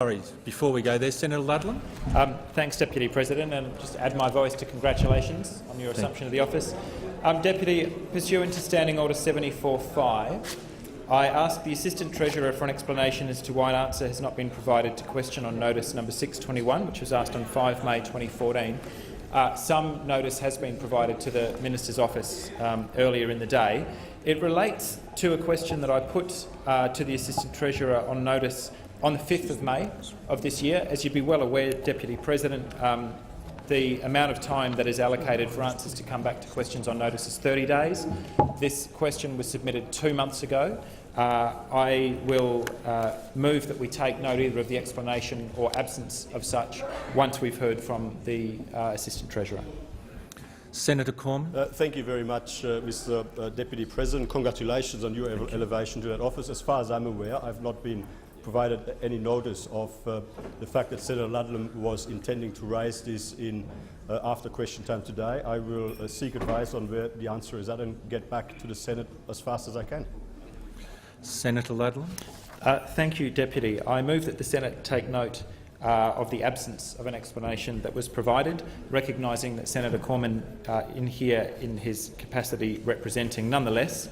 Sorry, before we go there, Senator Ludlam. Thanks, Deputy President, and just add my voice to congratulations on your assumption of the office. Deputy, pursuant to Standing Order 74.5, I ask the Assistant Treasurer for an explanation as to why an answer has not been provided to question on notice number 621, which was asked on 5 May 2014. Some notice has been provided to the Minister's office earlier in the day. It relates to a question that I put to the Assistant Treasurer on notice on the 5th of May of this year. As you'd be well aware, Deputy President, the amount of time that is allocated for answers to come back to questions on notice is 30 days. This question was submitted 2 months ago. I will move that we take note either of the explanation or absence of such once we've heard from the Assistant Treasurer. Senator Cormann. Thank you very much, Mr. Deputy President. Congratulations on your elevation to that office. As far as I'm aware, I've not been provided any notice of the fact that Senator Ludlam was intending to raise this in after question time today. I will seek advice on where the answer is at and get back to the Senate as fast as I can. Senator Ludlam. Thank you, Deputy. I move that the Senate take note of the absence of an explanation that was provided, recognising that Senator Cormann in his capacity representing nonetheless.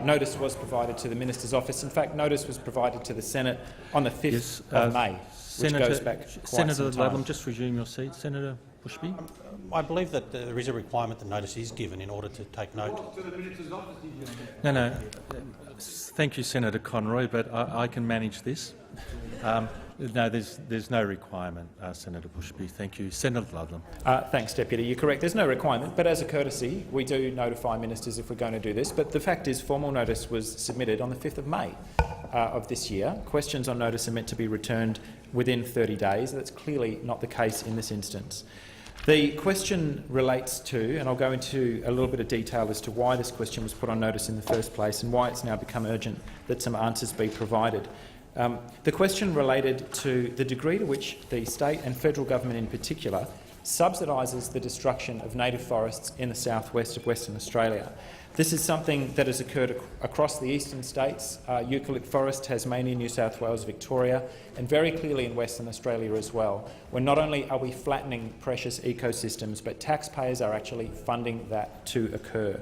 Notice was provided to the Minister's office. In fact, notice was provided to the Senate on the 5th of May, which goes back quite Senator some time. Ludlam, just resume your seat. Senator Bushby. I believe that there is a requirement that notice is given in order to take note. No. Thank you, Senator Conroy, but I can manage this. No, there's no requirement, Senator Bushby. Thank you. Senator Ludlam. Thanks, Deputy. You're correct. There's no requirement, but as a courtesy, we do notify ministers if we're going to do this. But the fact is, formal notice was submitted on the 5th of May of this year. Questions on notice are meant to be returned within 30 days. That's clearly not the case in this instance. The question relates to, and I'll go into a little bit of detail as to why this question was put on notice in the first place and why it's now become urgent that some answers be provided. The question related to the degree to which the state and federal government in particular subsidises the destruction of native forests in the southwest of Western Australia. This is something that has occurred across the eastern states, eucalypt forest, Tasmania, New South Wales, Victoria, and very clearly in Western Australia as well, where not only are we flattening precious ecosystems, but taxpayers are actually funding that to occur.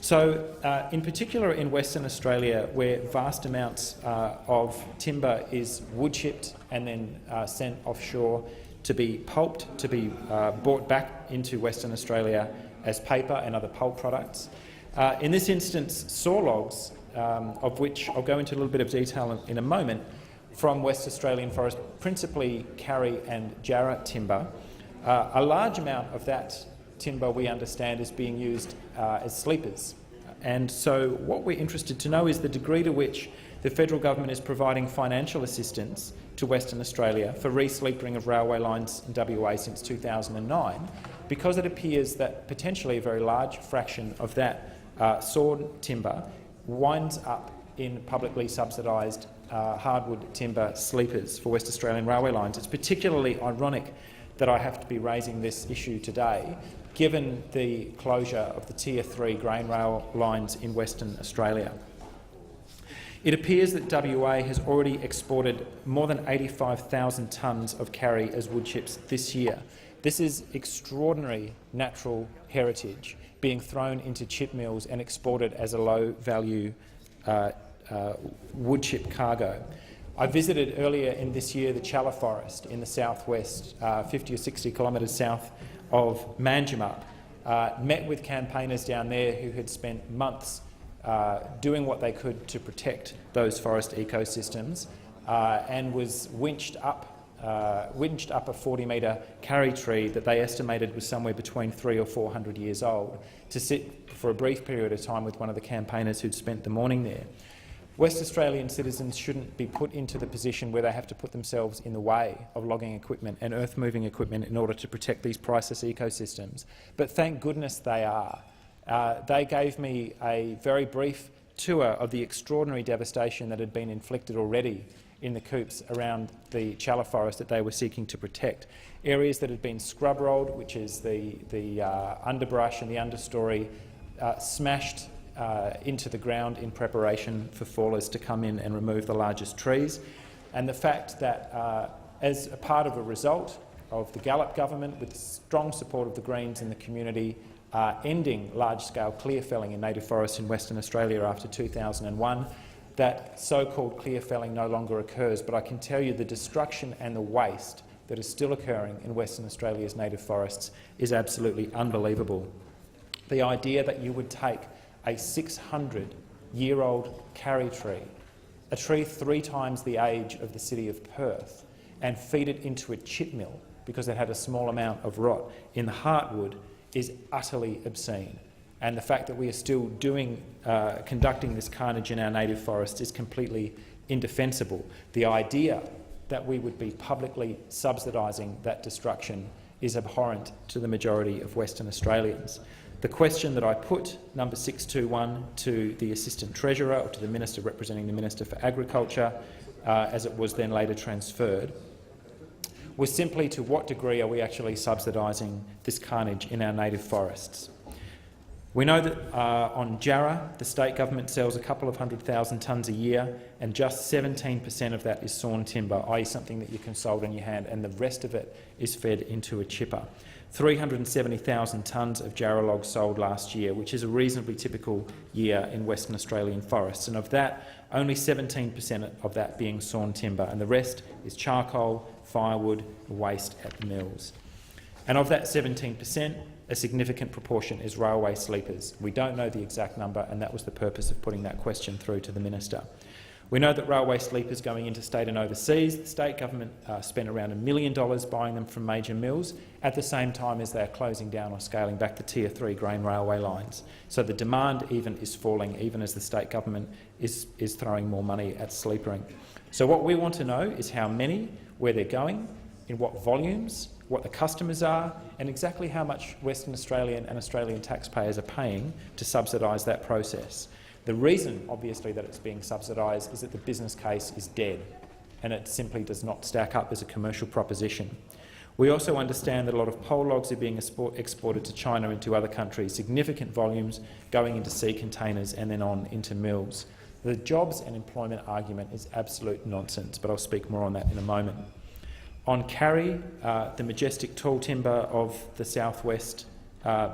So, in particular in Western Australia, where vast amounts of timber is wood chipped and then sent offshore to be pulped, to be brought back into Western Australia as paper and other pulp products. In this instance, saw logs, of which I'll go into a little bit of detail in a moment, from West Australian forest, principally Karri and Jarrah timber. A large amount of that timber, we understand, is being used as sleepers. And so what we're interested to know is the degree to which the federal government is providing financial assistance to Western Australia for re-sleepering of railway lines in WA since 2009, because it appears that potentially a very large fraction of that sawed timber winds up in publicly subsidised hardwood timber sleepers for West Australian railway lines. It's particularly ironic that I have to be raising this issue today, given the closure of the Tier 3 grain rail lines in Western Australia. It appears that WA has already exported more than 85,000 tonnes of Karri as wood chips this year. This is extraordinary natural heritage being thrown into chip mills and exported as a low-value wood chip cargo. I visited earlier in this year the Challa forest in the southwest, 50 or 60 kilometres south of Manjimup, met with campaigners down there who had spent months doing what they could to protect those forest ecosystems, and was winched up a 40-metre Karri tree that they estimated was somewhere between 300 or 400 years old, to sit for a brief period of time with one of the campaigners who'd spent the morning there. West Australian citizens shouldn't be put into the position where they have to put themselves in the way of logging equipment and earth-moving equipment in order to protect these priceless ecosystems. But thank goodness they are. They gave me a very brief tour of the extraordinary devastation that had been inflicted already in the coops around the Challa forest that they were seeking to protect. Areas that had been scrub rolled, which is the underbrush and the understory, smashed into the ground in preparation for fallers to come in and remove the largest trees. And the fact that as a part of a result of the Gallop government, with strong support of the Greens and the community, ending large-scale clear felling in native forests in Western Australia after 2001. That so-called clear felling no longer occurs, but I can tell you the destruction and the waste that is still occurring in Western Australia's native forests is absolutely unbelievable. The idea that you would take a 600-year-old carry tree, a tree 3 times the age of the city of Perth, and feed it into a chip mill because it had a small amount of rot in the heartwood is utterly obscene. And the fact that we are still conducting this carnage in our native forests is completely indefensible. The idea that we would be publicly subsidising that destruction is abhorrent to the majority of Western Australians. The question that I put, number 621, to the Assistant Treasurer, or to the Minister representing the Minister for Agriculture, as it was then later transferred, was simply to what degree are we actually subsidising this carnage in our native forests. We know that on Jarrah, the state government sells a couple of 100,000 tonnes a year, and just 17% of that is sawn timber, i.e. something that you can sold in your hand, and the rest of it is fed into a chipper. 370,000 tonnes of Jarrah logs sold last year, which is a reasonably typical year in Western Australian forests, and of that, only 17% of that being sawn timber, and the rest is charcoal, firewood, waste at the mills. And of that 17%, a significant proportion is railway sleepers. We don't know the exact number, and that was the purpose of putting that question through to the Minister. We know that railway sleepers going interstate and overseas, the state government spent around $1 million buying them from major mills at the same time as they are closing down or scaling back the Tier 3 grain railway lines. So the demand even is falling, even as the state government is throwing more money at sleepering. So what we want to know is how many, where they're going, in what volumes, what the customers are, and exactly how much Western Australian and Australian taxpayers are paying to subsidise that process. The reason, obviously, that it's being subsidised is that the business case is dead, and it simply does not stack up as a commercial proposition. We also understand that a lot of pole logs are being exported to China and to other countries, significant volumes going into sea containers and then on into mills. The jobs and employment argument is absolute nonsense, but I'll speak more on that in a moment. On carry, the majestic tall timber of the southwest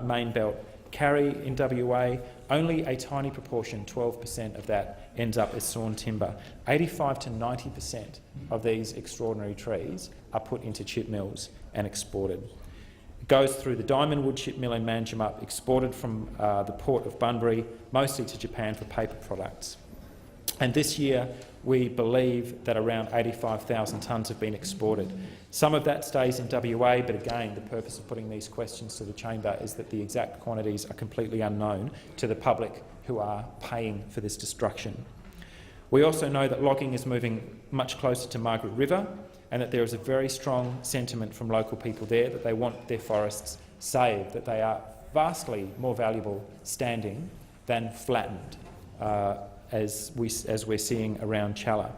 main belt, carry in WA, only a tiny proportion, 12% of that, ends up as sawn timber. 85 to 90% of these extraordinary trees are put into chip mills and exported. It goes through the Diamond Wood chip mill in Manjimup, exported from the port of Bunbury, mostly to Japan for paper products. And this year, we believe that around 85,000 tonnes have been exported. Some of that stays in WA, but again, the purpose of putting these questions to the chamber is that the exact quantities are completely unknown to the public who are paying for this destruction. We also know that logging is moving much closer to Margaret River, and that there is a very strong sentiment from local people there that they want their forests saved, that they are vastly more valuable standing than flattened, as we're seeing around Challa.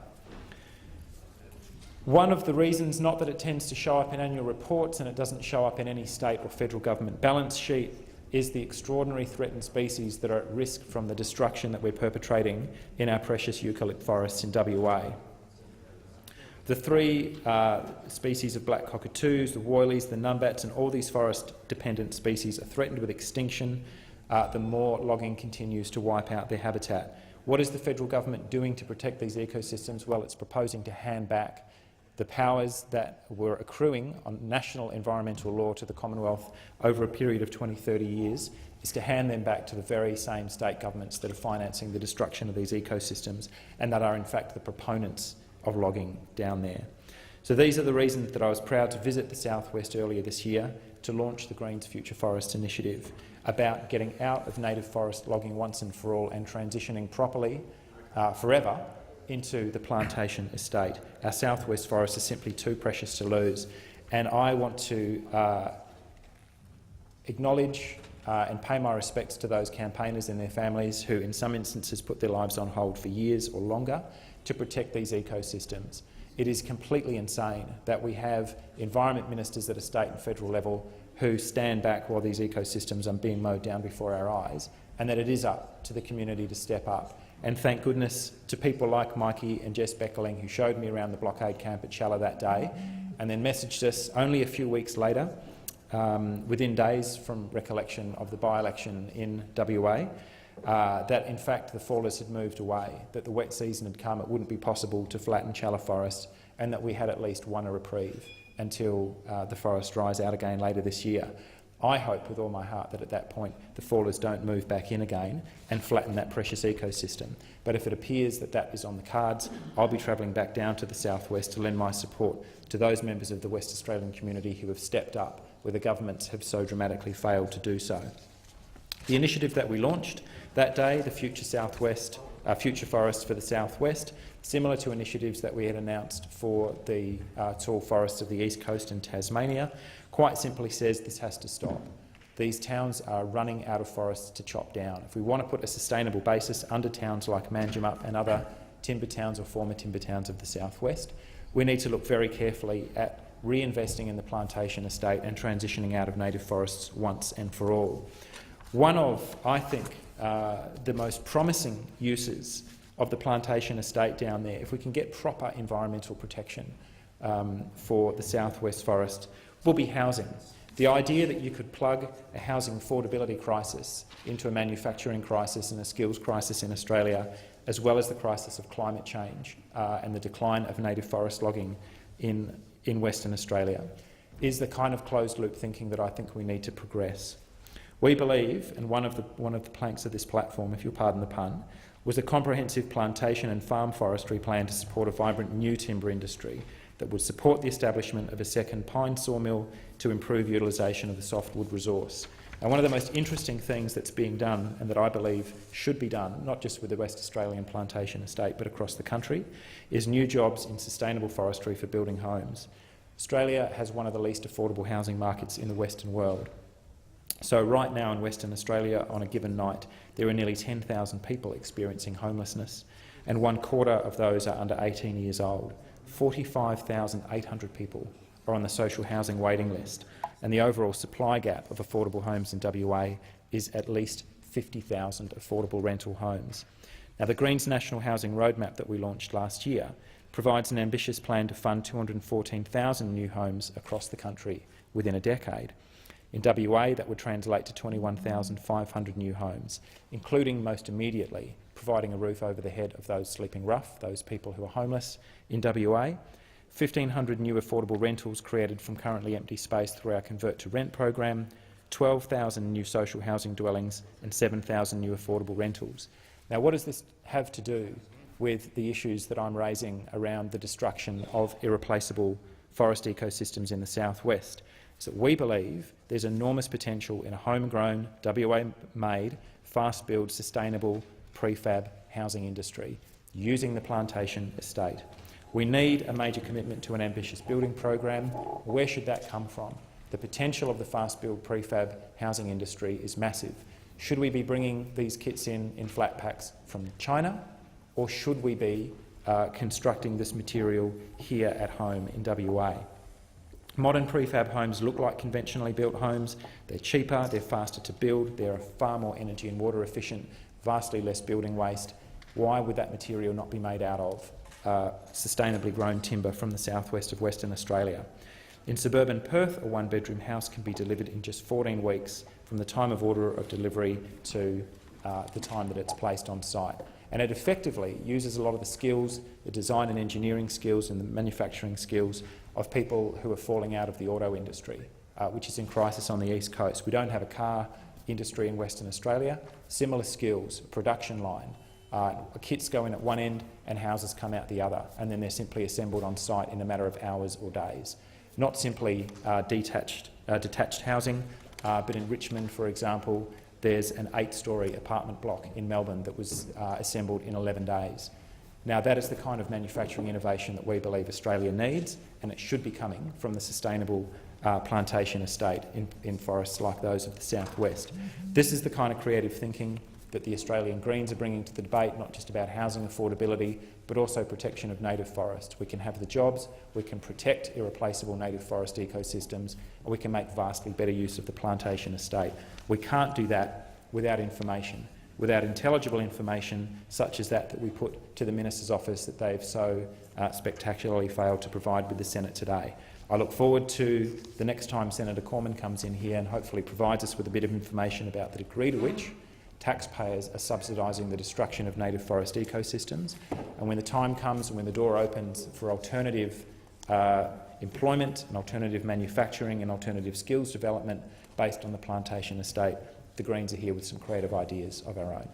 One of the reasons, not that it tends to show up in annual reports and it doesn't show up in any state or federal government balance sheet, is the extraordinary threatened species that are at risk from the destruction that we're perpetrating in our precious eucalypt forests in WA. The 3 species of black cockatoos, the woylies, the numbats, and all these forest-dependent species are threatened with extinction the more logging continues to wipe out their habitat. What is the federal government doing to protect these ecosystems? Well, it's proposing to hand back the powers that were accruing on national environmental law to the Commonwealth over a period of 20-30 years, is to hand them back to the very same state governments that are financing the destruction of these ecosystems and that are in fact the proponents of logging down there. So these are the reasons that I was proud to visit the Southwest earlier this year to launch the Greens Future Forest Initiative, about getting out of native forest logging once and for all and transitioning properly, forever, into the plantation estate. Our southwest forests are simply too precious to lose, and I want to acknowledge and pay my respects to those campaigners and their families who in some instances put their lives on hold for years or longer to protect these ecosystems. It is completely insane that we have environment ministers at a state and federal level who stand back while these ecosystems are being mowed down before our eyes, and that it is up to the community to step up And thank goodness to people like Mikey and Jess Beckerling, who showed me around the blockade camp at Challa that day and then messaged us only a few weeks later, within days from recollection of the by-election in WA, that in fact the fallers had moved away, that the wet season had come, it wouldn't be possible to flatten Challa forest, and that we had at least won a reprieve until the forest dries out again later this year. I hope with all my heart that at that point the fallers don't move back in again and flatten that precious ecosystem. But if it appears that that is on the cards, I'll be travelling back down to the southwest to lend my support to those members of the West Australian community who have stepped up where the governments have so dramatically failed to do so. The initiative that we launched that day, the Future Forests for the Southwest, similar to initiatives that we had announced for the tall forests of the East Coast and Tasmania, quite simply says this has to stop. These towns are running out of forests to chop down. If we want to put a sustainable basis under towns like Manjimup and other timber towns or former timber towns of the southwest, we need to look very carefully at reinvesting in the plantation estate and transitioning out of native forests once and for all. One of, I think, the most promising uses of the plantation estate down there, if we can get proper environmental protection for the southwest forest, will be housing. The idea that you could plug a housing affordability crisis into a manufacturing crisis and a skills crisis in Australia, as well as the crisis of climate change and the decline of native forest logging in Western Australia, is the kind of closed-loop thinking that I think we need to progress. We believe, and one of the planks of this platform, if you'll pardon the pun, was a comprehensive plantation and farm forestry plan to support a vibrant new timber industry that would support the establishment of a second pine sawmill to improve utilisation of the softwood resource. And one of the most interesting things that's being done, and that I believe should be done, not just with the West Australian plantation estate but across the country, is new jobs in sustainable forestry for building homes. Australia has one of the least affordable housing markets in the Western world. So right now in Western Australia, on a given night, there are nearly 10,000 people experiencing homelessness, and 1/4 of those are under 18 years old. 45,800 people are on the social housing waiting list, and the overall supply gap of affordable homes in WA is at least 50,000 affordable rental homes. Now, the Greens National Housing Roadmap that we launched last year provides an ambitious plan to fund 214,000 new homes across the country within a decade. In WA, that would translate to 21,500 new homes, including most immediately providing a roof over the head of those sleeping rough, those people who are homeless in WA, 1,500 new affordable rentals created from currently empty space through our Convert to Rent program, 12,000 new social housing dwellings and 7,000 new affordable rentals. Now, what does this have to do with the issues that I'm raising around the destruction of irreplaceable forest ecosystems in the southwest? So we believe there's enormous potential in a homegrown, WA-made, fast-build, sustainable prefab housing industry using the plantation estate. We need a major commitment to an ambitious building program. Where should that come from? The potential of the fast-build prefab housing industry is massive. Should we be bringing these kits in flat packs from China, or should we be constructing this material here at home in WA? Modern prefab homes look like conventionally built homes. They're cheaper, they're faster to build, they're far more energy and water efficient, vastly less building waste. Why would that material not be made out of sustainably grown timber from the southwest of Western Australia? In suburban Perth, a one-bedroom house can be delivered in just 14 weeks from the time of order of delivery to the time that it's placed on site. And it effectively uses a lot of the skills, the design and engineering skills and the manufacturing skills of people who are falling out of the auto industry, which is in crisis on the East Coast. We don't have a car industry in Western Australia. Similar skills, production line. Kits go in at one end and houses come out the other, and then they're simply assembled on site in a matter of hours or days. Not simply detached housing, but in Richmond, for example, there's an 8-storey apartment block in Melbourne that was assembled in 11 days. Now, that is the kind of manufacturing innovation that we believe Australia needs, and it should be coming from the sustainable plantation estate in forests like those of the southwest. This is the kind of creative thinking that the Australian Greens are bringing to the debate, not just about housing affordability, but also protection of native forests. We can have the jobs, we can protect irreplaceable native forest ecosystems, and we can make vastly better use of the plantation estate. We can't do that without information. without intelligible information such as that we put to the Minister's office that they've so spectacularly failed to provide with the Senate today. I look forward to the next time Senator Cormann comes in here and hopefully provides us with a bit of information about the degree to which taxpayers are subsidising the destruction of native forest ecosystems. And when the time comes and when the door opens for alternative employment and alternative manufacturing and alternative skills development based on the plantation estate, the Greens are here with some creative ideas of our own.